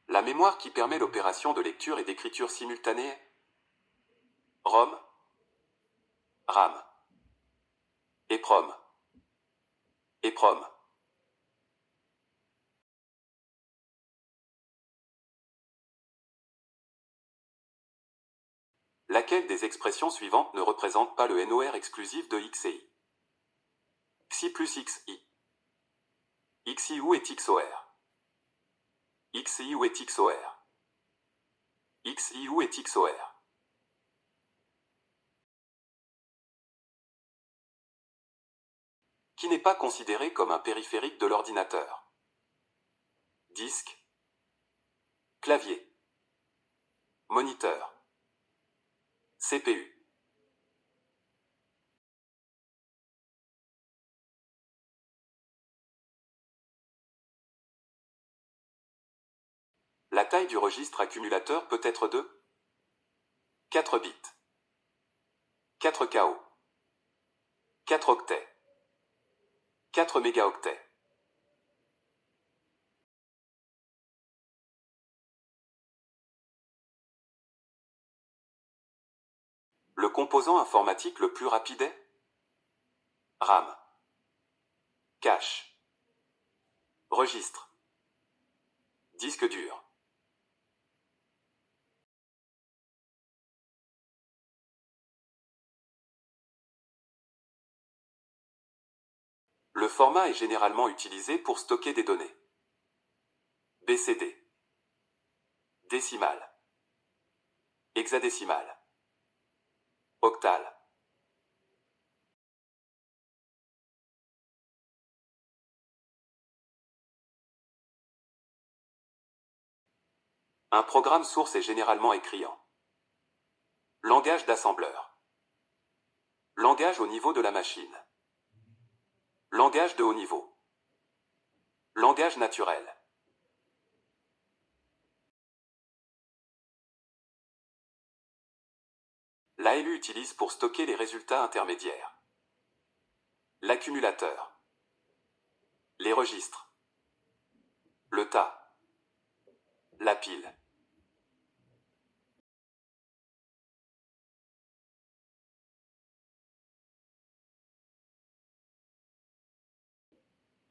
La mémoire qui permet l'opération de lecture et d'écriture simultanée est ROM, RAM, EPROM, EPROM. Laquelle des expressions suivantes ne représente pas le NOR exclusif de X et Y? XI plus XI. XI ou est XOR? XI ou est XOR? XI ou est XOR? Qui n'est pas considéré comme un périphérique de l'ordinateur? Disque, clavier, moniteur, CPU. La taille du registre accumulateur peut être de 4 bits, 4 KO, 4 octets, 4 mégaoctets. Le composant informatique le plus rapide est RAM, cache, registre, disque dur. Le format est généralement utilisé pour stocker des données. BCD, décimale, hexadécimale, octale. Un programme source est généralement écrit en langage d'assembleur, langage au niveau de la machine, langage de haut niveau, langage naturel. L'ALU utilise pour stocker les résultats intermédiaires l'accumulateur, les registres, le tas, la pile.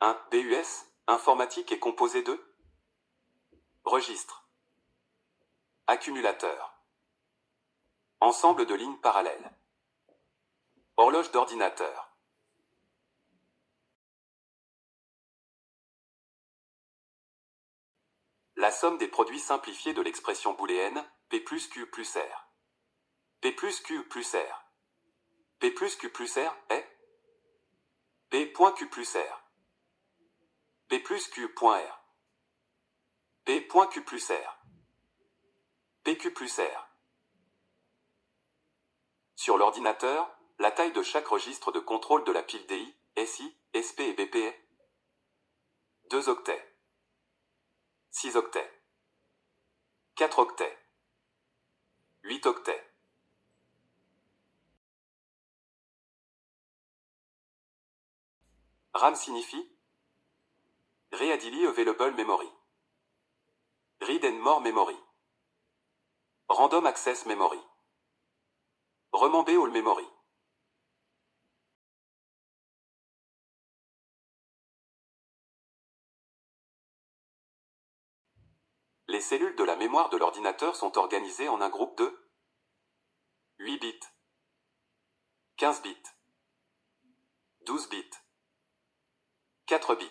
Un BUS informatique est composé de registre, accumulateur, ensemble de lignes parallèles, horloge d'ordinateur. La somme des produits simplifiés de l'expression booléenne P plus Q plus R. P plus Q plus R. P plus Q plus R est P.Q plus R. P plus Q point R. P.Q plus R. PQ plus R. Sur l'ordinateur, la taille de chaque registre de contrôle de la pile DI, SI, SP et BP est 2 octets, 6 octets, 4 octets, 8 octets. RAM signifie Readily Available Memory, Read and More Memory, Random Access Memory, Remember All Memory. Les cellules de la mémoire de l'ordinateur sont organisées en un groupe de 8 bits, 15 bits, 12 bits, 4 bits.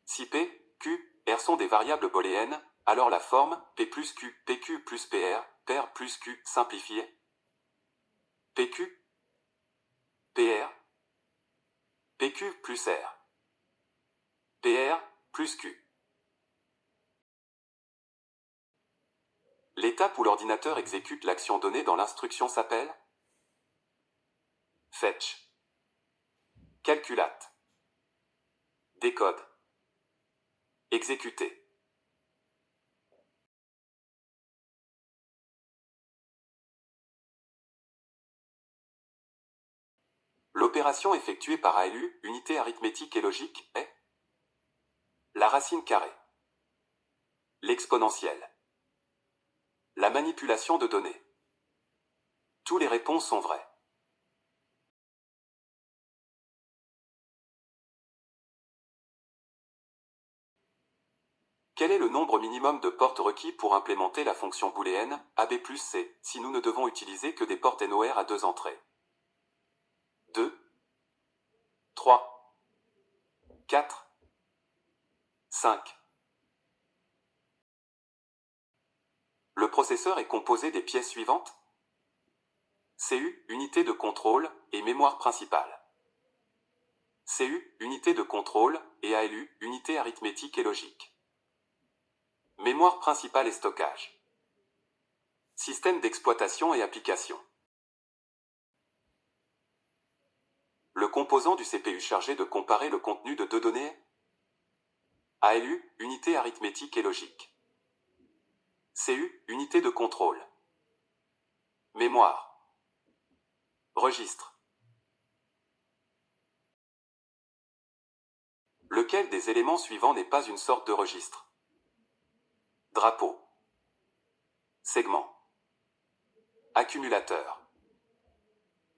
Si P, Q, R sont des variables booléennes, alors la forme P plus Q, PQ plus PR, PR plus Q simplifiée PQ, PR, PQ plus R, PR plus Q. L'étape où l'ordinateur exécute l'action donnée dans l'instruction s'appelle Fetch, Calculate, Décode, Exécuter. L'opération effectuée par ALU, unité arithmétique et logique, est la racine carrée, l'exponentielle, la manipulation de données. Toutes les réponses sont vraies. Quel est le nombre minimum de portes requis pour implémenter la fonction booléenne AB plus C si nous ne devons utiliser que des portes NOR à 2 entrées? 2, 3, 4, 5. Le processeur est composé des pièces suivantes: CU, unité de contrôle, et mémoire principale. CU, unité de contrôle, et ALU, unité arithmétique et logique. Mémoire principale et stockage. Système d'exploitation et application. Le composant du CPU chargé de comparer le contenu de 2 données est ALU, unité arithmétique et logique. CU, unité de contrôle. Mémoire. Registre. Lequel des éléments suivants n'est pas une sorte de registre? Drapeau. Segment. Accumulateur.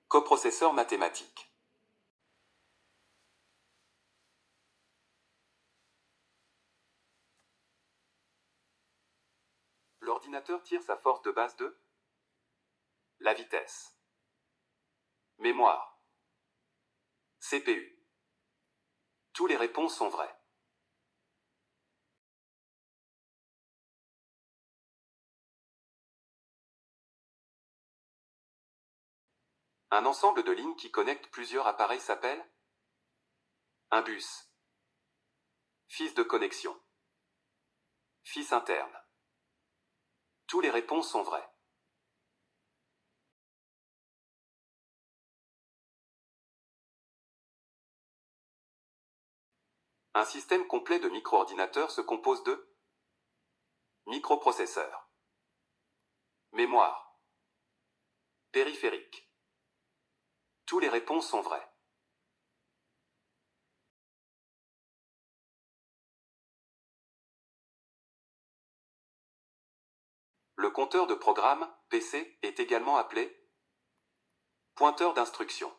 Coprocesseur mathématique. L'ordinateur tire sa force de base de la vitesse. Mémoire. CPU. Toutes les réponses sont vraies. Un ensemble de lignes qui connecte plusieurs appareils s'appelle un bus. Fils de connexion. Fils interne. Toutes les réponses sont vraies. Un système complet de micro-ordinateurs se compose de microprocesseur, mémoire, périphérique. Toutes les réponses sont vraies. Le compteur de programme, PC, est également appelé pointeur d'instruction,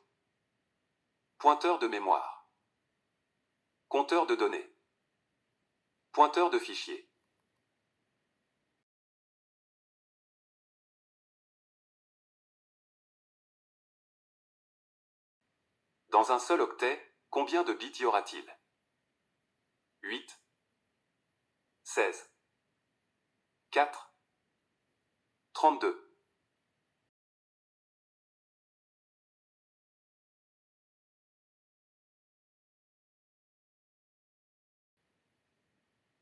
pointeur de mémoire, compteur de données, pointeur de fichiers. Dans un seul octet, combien de bits y aura-t-il? 8, 16, 4, 32.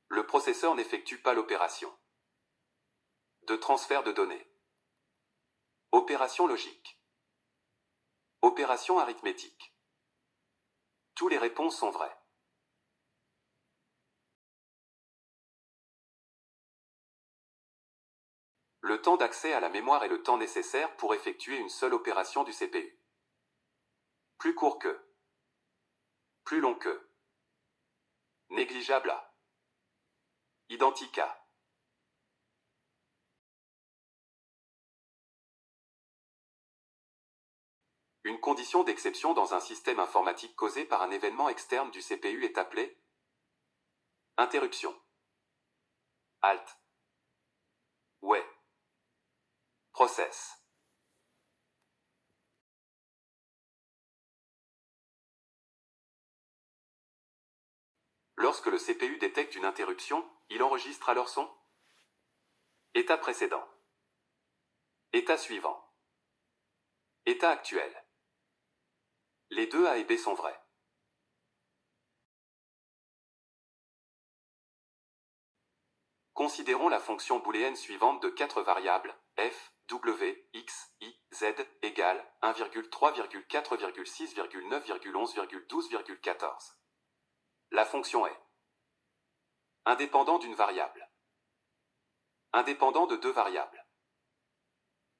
Le processeur n'effectue pas l'opération de transfert de données. Opération logique. Opération arithmétique. Toutes les réponses sont vraies. Le temps d'accès à la mémoire est le temps nécessaire pour effectuer une seule opération du CPU. Plus court que. Plus long que. Négligeable à. Identique à. Une condition d'exception dans un système informatique causée par un événement externe du CPU est appelée interruption. Halt. Ouais. Process. Lorsque le CPU détecte une interruption, il enregistre alors son état précédent, état suivant, état actuel. Les deux A et B sont vrais. Considérons la fonction booléenne suivante de 4 variables, f, w, x, y, z, égale 1,3,4,6,9,11,12,14. La fonction est indépendant d'une variable, indépendant de 2 variables,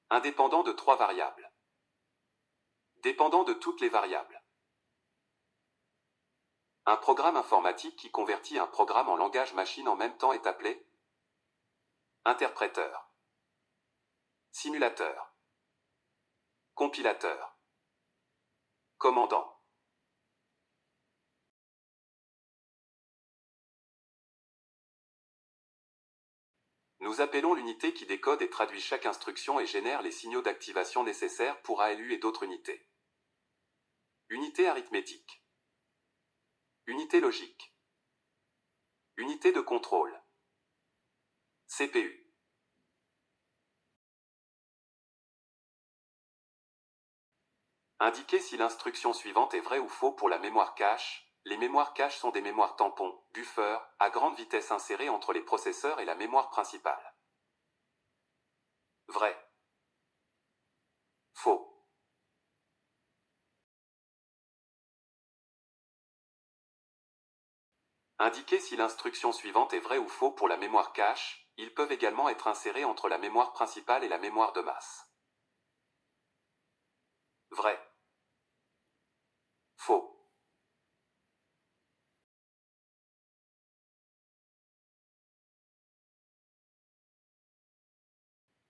indépendant de 3 variables, dépendant de toutes les variables. Un programme informatique qui convertit un programme en langage machine en même temps est appelé interpréteur, simulateur, compilateur, commandant. Nous appelons l'unité qui décode et traduit chaque instruction et génère les signaux d'activation nécessaires pour ALU et d'autres unités. Unité arithmétique. Unité logique. Unité de contrôle. CPU. Indiquer si l'instruction suivante est vraie ou faux pour la mémoire cache. Les mémoires caches sont des mémoires tampons, buffers, à grande vitesse insérées entre les processeurs et la mémoire principale. Vrai. Faux. Indiquer si l'instruction suivante est vraie ou faux pour la mémoire cache. Ils peuvent également être insérés entre la mémoire principale et la mémoire de masse. Vrai. Faux.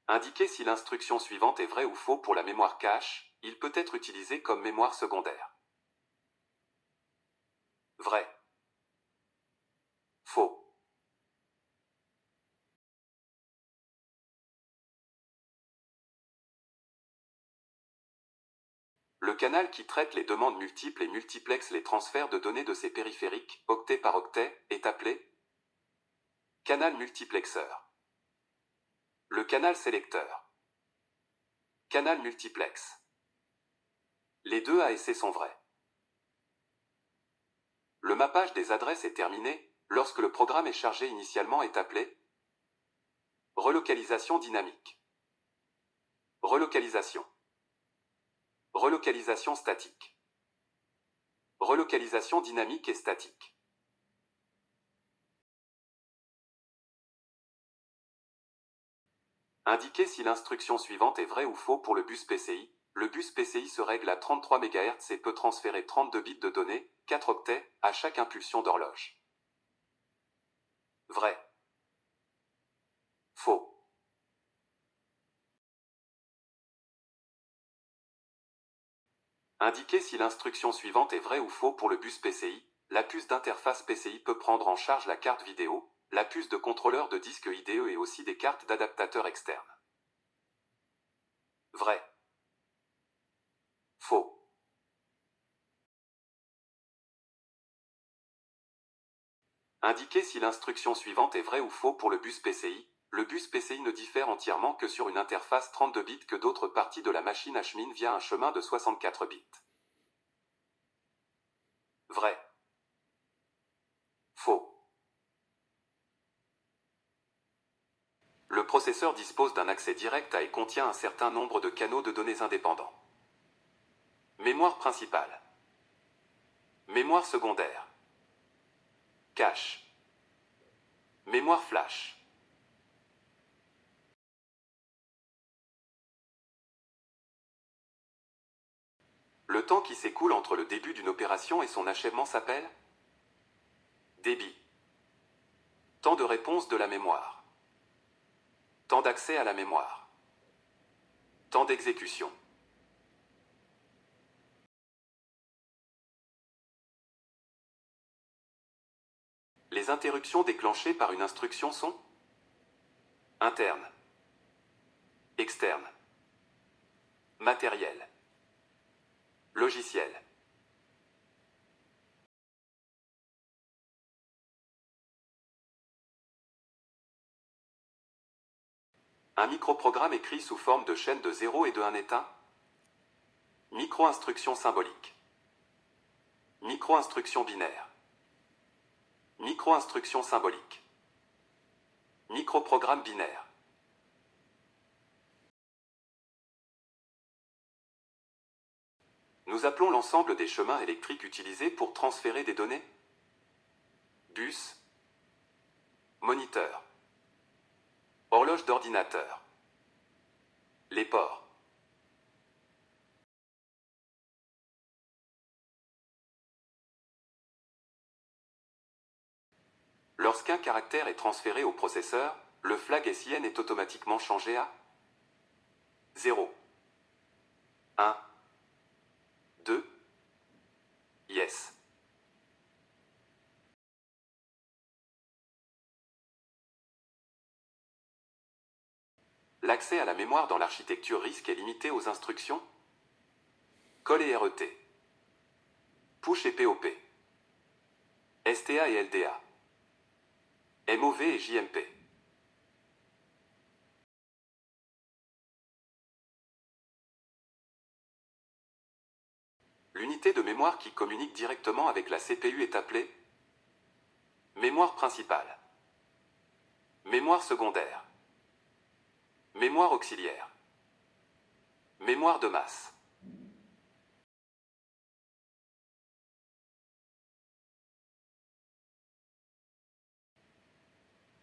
Indiquer si l'instruction suivante est vraie ou faux pour la mémoire cache. Il peut être utilisé comme mémoire secondaire. Vrai. Faux. Le canal qui traite les demandes multiples et multiplexe les transferts de données de ces périphériques, octet par octet, est appelé canal multiplexeur. Le canal sélecteur. Canal multiplexe. Les deux A et C sont vrais. Le mappage des adresses est terminé lorsque le programme est chargé initialement est appelé relocalisation dynamique. Relocalisation. Relocalisation statique. Relocalisation dynamique et statique. Indiquer si l'instruction suivante est vraie ou faux pour le bus PCI. Le bus PCI se règle à 33 MHz et peut transférer 32 bits de données, 4 octets, à chaque impulsion d'horloge. Vrai. Faux. Indiquer si l'instruction suivante est vraie ou faux pour le bus PCI. La puce d'interface PCI peut prendre en charge la carte vidéo, la puce de contrôleur de disque IDE et aussi des cartes d'adaptateurs externes. Vrai. Faux. Indiquer si l'instruction suivante est vraie ou faux pour le bus PCI. Le bus PCI ne diffère entièrement que sur une interface 32 bits que d'autres parties de la machine acheminent via un chemin de 64 bits. Vrai. Faux. Le processeur dispose d'un accès direct à et contient un certain nombre de canaux de données indépendants. Mémoire principale. Mémoire secondaire. Cache. Mémoire flash. Le temps qui s'écoule entre le début d'une opération et son achèvement s'appelle débit. Temps de réponse de la mémoire. Temps d'accès à la mémoire. Temps d'exécution. Les interruptions déclenchées par une instruction sont internes, externes, matériel, logiciel. Un microprogramme écrit sous forme de chaîne de 0 et de 1 est un micro-instruction symbolique. Micro-instruction binaire. Micro-instruction symbolique. Microprogramme binaire. Nous appelons l'ensemble des chemins électriques utilisés pour transférer des données bus, moniteur, horloge d'ordinateur. Les ports. Lorsqu'un caractère est transféré au processeur, le flag SIN est automatiquement changé à 0, 1, 2, yes. L'accès à la mémoire dans l'architecture RISC est limité aux instructions call et RET, push et POP, STA et LDA, MOV et JMP. L'unité de mémoire qui communique directement avec la CPU est appelée mémoire principale, mémoire secondaire, mémoire auxiliaire, mémoire de masse.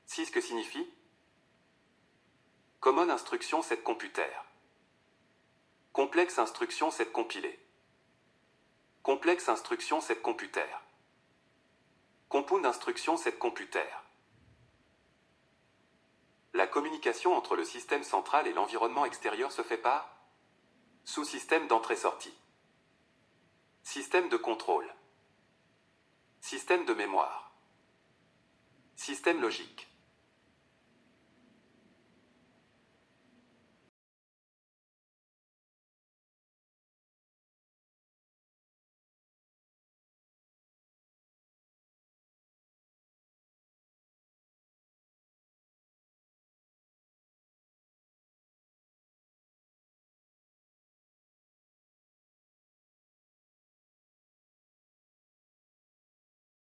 CISC signifie Common Instruction Set Computer, Complexe Instruction Set Compilé, Complexe Instruction Set Computer, Compound Instruction Set Computer. La communication entre le système central et l'environnement extérieur se fait par sous-système d'entrée-sortie, système de contrôle, système de mémoire, système logique.